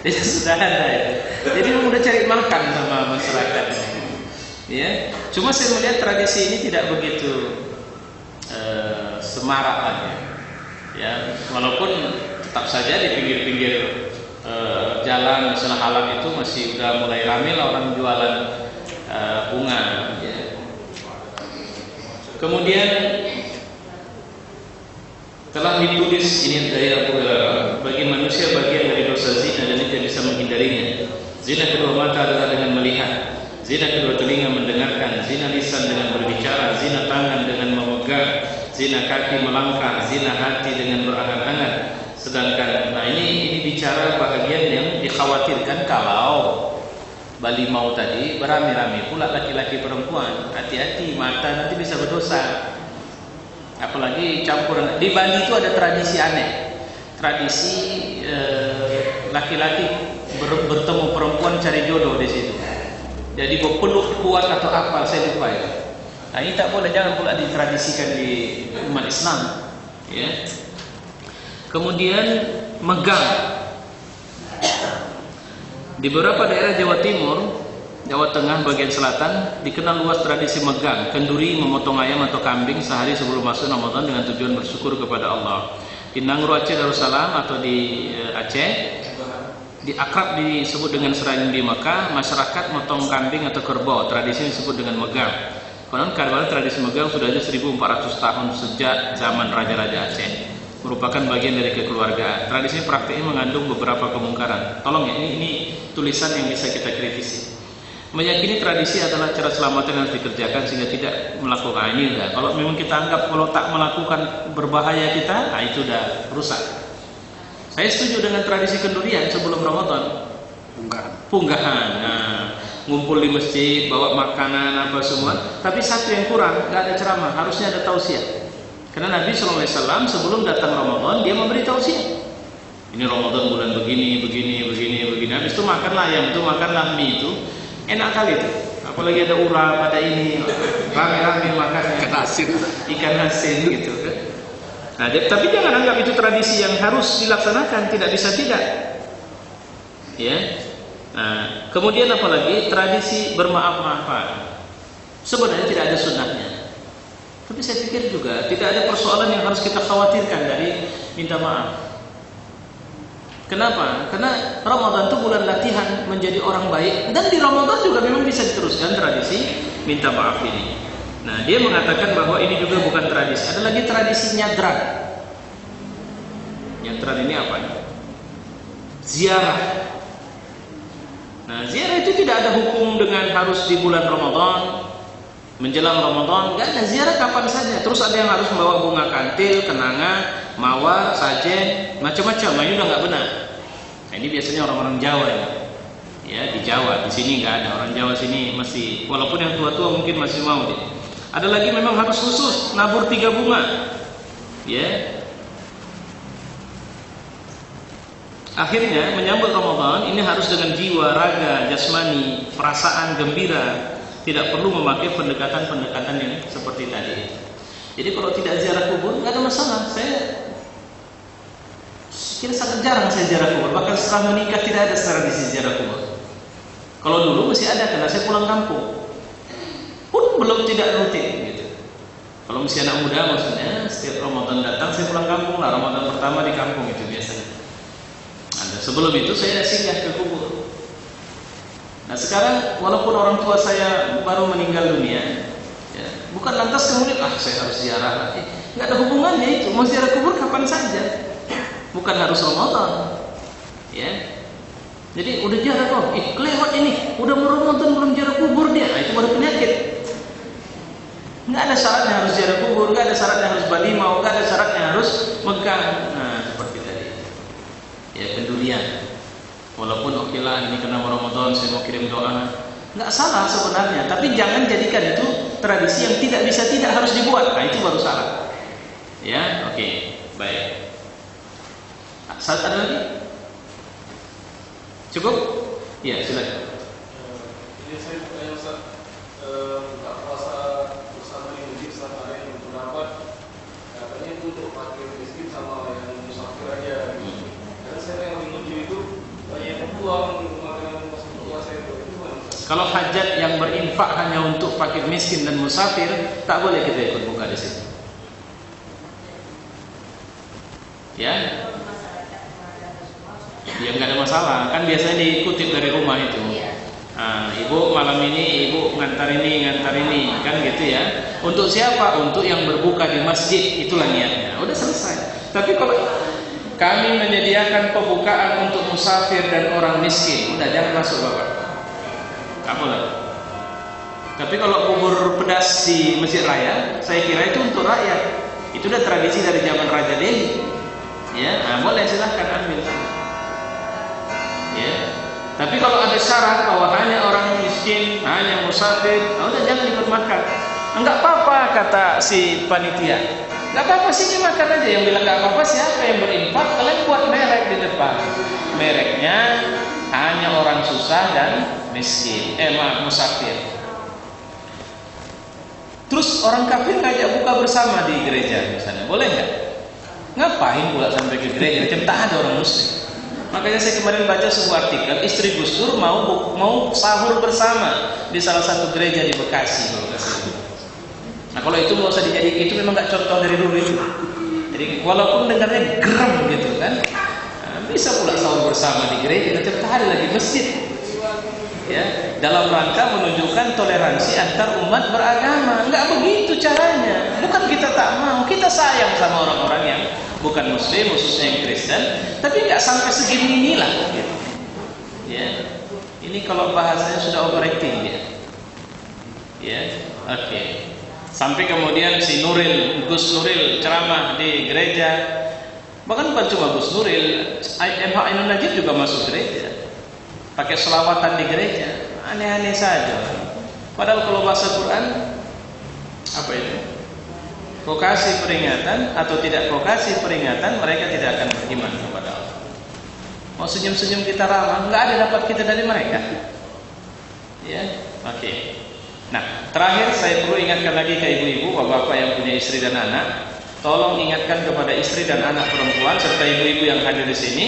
Jadi sudah ada itu. Jadi udah cari makan sama masyarakat ini. Ya, cuma saya melihat tradisi ini tidak begitu semarak lagi. Ya, walaupun tetap saja di pinggir-pinggir jalan misalnya Halang itu masih udah mulai ramai lah orang jualan bunga. Ya. Kemudian telah ditulis ini dari Abu Hurairah, bagi manusia bagian dari dosa zina dan tidak bisa menghindarinya. Zina kedua mata adalah dengan melihat, zina kedua telinga mendengarkan, zina lisan dengan berbicara, zina tangan dengan memegang, zina kaki melangkah, zina hati dengan berangan-angan. Sedangkan nah ini bicara bahagian yang dikhawatirkan kalau balimau tadi beramai-ramai pula laki-laki perempuan. Hati-hati, mata nanti bisa berdosa. Apalagi campuran. Di Bali itu ada tradisi aneh. Tradisi laki-laki bertemu perempuan cari jodoh di situ. Jadi berpeluk kuat atau apa, saya lupa ya. Nah ini tak boleh, jangan pula ditradisikan di umat Islam. Ya. Kemudian megang. Di beberapa daerah Jawa Timur, Jawa Tengah bagian selatan dikenal luas tradisi megang, kenduri, memotong ayam atau kambing sehari sebelum masuk Ramadan dengan tujuan bersyukur kepada Allah. Di Nangro Aceh Darussalam atau di Aceh, di akrab disebut dengan serain di Mekah, masyarakat motong kambing atau kerbau, tradisi disebut dengan megang. Konon kabar tradisi megang sudah ada 1400 tahun sejak zaman raja-raja Aceh. Merupakan bagian dari kekeluargaan. Tradisi praktiknya mengandung beberapa kemungkaran. Tolong ya, ini tulisan yang bisa kita kritisi. Meyakini tradisi adalah cara selamatan yang harus dikerjakan sehingga tidak melakukan ini udah. Kalau memang kita anggap kalau tak melakukan berbahaya kita, nah itu udah rusak. Saya setuju dengan tradisi kendurian sebelum Ramadan. Punggahan. Nah, ngumpul di masjid, bawa makanan apa semua. Tapi satu yang kurang, nggak ada ceramah. Harusnya ada tausiah. Karena Nabi SAW sebelum datang Ramadan dia memberi tausiah. Ini Ramadan bulan begini. Habis itu makanlah ayam itu, makanlah mie itu, enak kali itu. Apalagi ada urap, ada ini, rame-rame makannya. Ikan asin gitu kan. Nah, tapi jangan anggap itu tradisi yang harus dilaksanakan, tidak bisa tidak. Ya. Nah, kemudian apalagi tradisi bermaaf-maafan. Sebenarnya tidak ada sunnahnya. Tapi saya pikir juga tidak ada persoalan yang harus kita khawatirkan dari minta maaf. Kenapa? Karena Ramadan itu bulan latihan menjadi orang baik, dan di Ramadan juga memang bisa diteruskan tradisi minta maaf ini. Nah, dia mengatakan bahwa ini juga bukan tradisi. Ada lagi tradisi nyadran. Nyadran ini apa? Ziarah. Nah, ziarah itu tidak ada hukum dengan harus di bulan Ramadan, menjelang Ramadan, enggak ada, ziarah kapan saja. Terus ada yang harus membawa bunga kantil, kenanga, mawar, sajen, macam-macam. Nah, ini udah nggak benar. Nah, ini biasanya orang-orang Jawa ini. Ya, di Jawa, di sini nggak ada. Orang Jawa sini masih, walaupun yang tua-tua mungkin masih mau deh. Ada lagi memang harus khusus nabur 3 bunga. Ya. Akhirnya menyambut Ramadan ini harus dengan jiwa, raga, jasmani, perasaan gembira. Tidak perlu memakai pendekatan-pendekatan yang seperti tadi. Jadi kalau tidak ziarah kubur nggak ada masalah. Saya kira sangat jarang saya ziarah kubur. Bahkan setelah menikah tidak ada tradisi ziarah kubur. Kalau dulu masih ada karena saya pulang kampung. Pun belum tidak rutin gitu. Kalau masih anak muda maksudnya setiap Ramadan datang saya pulang kampung lah. Ramadan pertama di kampung itu biasanya. Ada. Sebelum itu saya singgah ke kubur. Nah sekarang walaupun orang tua saya baru meninggal dunia, ya, bukan lantas kemudian saya harus ziarah lagi. Nggak ada hubungannya itu. Mau ziarah kubur kapan saja, bukan harus Ramadan. Ya, jadi udah ziarah kok, kelewat ini, udah mau Ramadan belum ziarah kubur dia, nah, itu baru penyakit. Nggak ada syaratnya harus ziarah kubur, nggak ada syaratnya harus balimau, nggak ada syaratnya harus megang. Nah seperti tadi, ya pendurian. Walaupun oke lah ini karena Ramadan saya mau kirim doa, nggak salah sebenarnya. Tapi jangan jadikan itu tradisi yang tidak bisa tidak harus dibuat. Nah itu baru salah. Ya, oke, baik. Saat ada lagi? Cukup? Ya silakan. Ini saya bertanya Ustaz, buka puasa bersama di masjid selama hari yang pendapat katanya itu untuk fakir miskin sama yang musafir aja. Karena saya yang di masjid itu banyak peluang makanan pas puasa itu. Kalau hajat yang berinfak hanya untuk fakir miskin dan musafir, tak boleh kita ikut buka di situ. Ya, ya nggak ada masalah. Kan biasanya dikutip dari rumah itu. Nah, ibu malam ini ibu ngantar ini, kan gitu ya. Untuk siapa? Untuk yang berbuka di masjid, itulah niatnya. Udah selesai. Tapi kalau kami menyediakan pembukaan untuk musafir dan orang miskin, udah jangan masuk bapak. Tak boleh. Tapi kalau kubur pedas di Masjid Raya, saya kira itu untuk rakyat. Itu udah tradisi dari zaman Raja Delhi. Ya, nah, boleh silahkan ambil. Ya. Tapi kalau ada syarat bahwa hanya orang miskin, hanya musafir, nah udah jangan ikut makan. Enggak apa-apa kata si panitia. Enggak apa-apa sih makan aja. Yang bilang enggak apa-apa siapa yang berinfak? Kalian buat merek di depan. Mereknya hanya orang susah dan miskin. Musafir. Terus orang kafir ngajak buka bersama di gereja misalnya, boleh nggak? Ngapain pula sampai ke gereja? Macam tak ada orang muslim. Makanya saya kemarin baca sebuah artikel, istri Gus Dur mau sahur bersama di salah satu gereja di Bekasi. Nah kalau itu nggak usah dijadikan, itu memang nggak contoh dari dulu itu. Jadi walaupun dengarnya gerem gitu kan, nah, bisa pula sahur bersama di gereja, macam tak ada lagi masjid. Ya, dalam rangka menunjukkan toleransi antar umat beragama. Enggak begitu caranya. Bukan kita tak mau, kita sayang sama orang-orang yang bukan muslim, khususnya yang Kristen, tapi enggak sampai segini inilah gitu. Ya. Ini kalau bahasanya sudah overacting dia. Ya, oke. Sampai kemudian si Gus Nuril ceramah di gereja. Bahkan bukan cuma Gus Nuril, MH Ainun Najib juga masuk gereja. Pakai selawatan di gereja, aneh-aneh saja. Padahal kalau bahasa Quran apa itu? kau kasih peringatan atau tidak kau kasih peringatan, mereka tidak akan beriman kepada Allah. Mau senyum-senyum kita ramah, nggak ada dapat kita dari mereka. Ya, oke. Nah, terakhir saya perlu ingatkan lagi ke ibu-ibu, bapak-bapak yang punya istri dan anak, tolong ingatkan kepada istri dan anak perempuan serta ibu-ibu yang hadir di sini,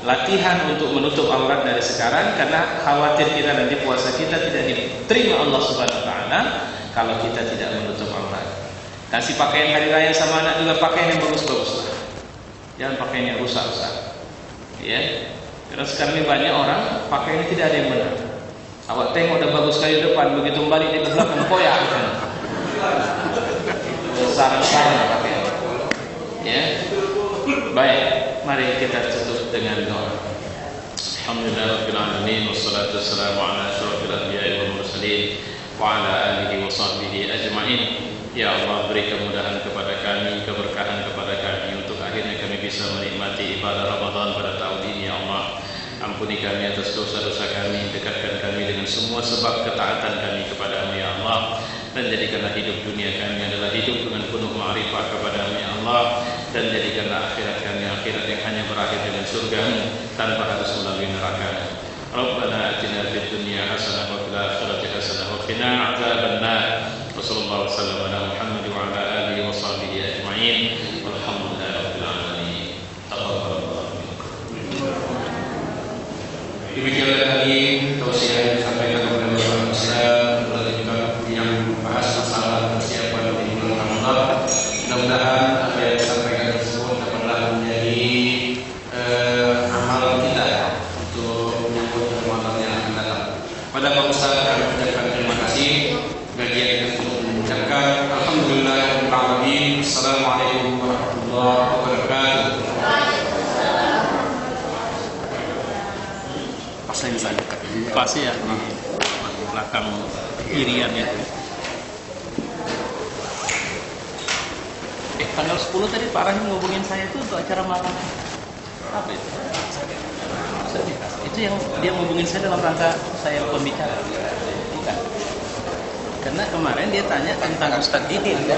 latihan untuk menutup aurat dari sekarang, karena khawatir kita nanti puasa kita tidak diterima Allah Subhanahu wa taala kalau kita tidak menutup aurat. Kasih pakaian hari raya sama anak juga pakaian yang bagus-bagus lah. Jangan pakaian yang rusak-rusak. Ya. Karena sekarang ini banyak orang pakaiannya tidak ada yang benar. Awak tengok udah bagus kayu depan, begitu balik di belakang koyak. Sarang-sarang pakaian. Ya. Baik, mari kita tutup dengan doa. Alhamdulillahirabbil alamin wassalatu wassalamu ala asyrofil anbiya'i wal mursalin wa ala alihi wa sahbihi ajma'in. Ya Allah, beri kemudahan kepada kami, keberkahan kepada kami untuk akhirnya kami bisa menikmati ibadah Ramadan pada tahun ini. Ya Allah, ampuni kami atas dosa-dosa kami, dekatkan kami dengan semua sebab ketaatan kami kepada-Mu ya Allah, dan jadikanlah hidup dunia kami adalah hidup dengan penuh ma'rifah kepada-Mu ya Allah, dan jadikanlah akhirat kami akhirat yang hanya berakhir dengan surga-Mu tanpa harus melalui neraka. Rabbana atina fid dunya hasanah wa fil akhirati hasanah wa qina adzabannar. Wa sallallahu wasallam ala Muhammad wa ala alihi wa sahbihi ajma'in. Walhamdulillahirabbil alamin. Taqabbalallahu minkum. Demikianlah tadi tausiah yang disampaikan oleh Bapak Ustaz, lalu juga yang membahas masalah persiapan di bulan Ramadan. Mudah-mudahan apa yang disampaikan tersebut dapatlah menjadi amal kita untuk menyambut Ramadan yang akan datang. Pada Pak Ustaz kami ucapkan terima kasih. Bagian itu untuk mengucapkan Alhamdulillahirabbil alamin. Assalamualaikum warahmatullahi wabarakatuh. Pas yang bisa dekat. Pas ya di belakang kirian ya. Tanggal 10 tadi Pak Rahim ngubungin saya itu untuk acara malam. Apa itu? Itu yang dia ngubungin saya dalam rangka saya pembicara. Bukan. Karena kemarin dia tanya tentang Ustadz Didin kan.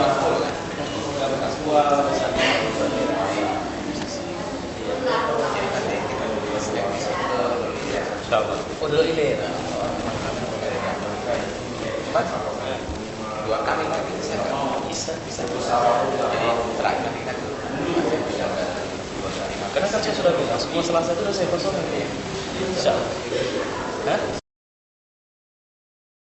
Insyaallah. Oh, dulu ini. Dua kali lagi bisa jadi terakhir kita karena kan saya sudah bilang semua Selasa itu saya kosong. Insyaallah.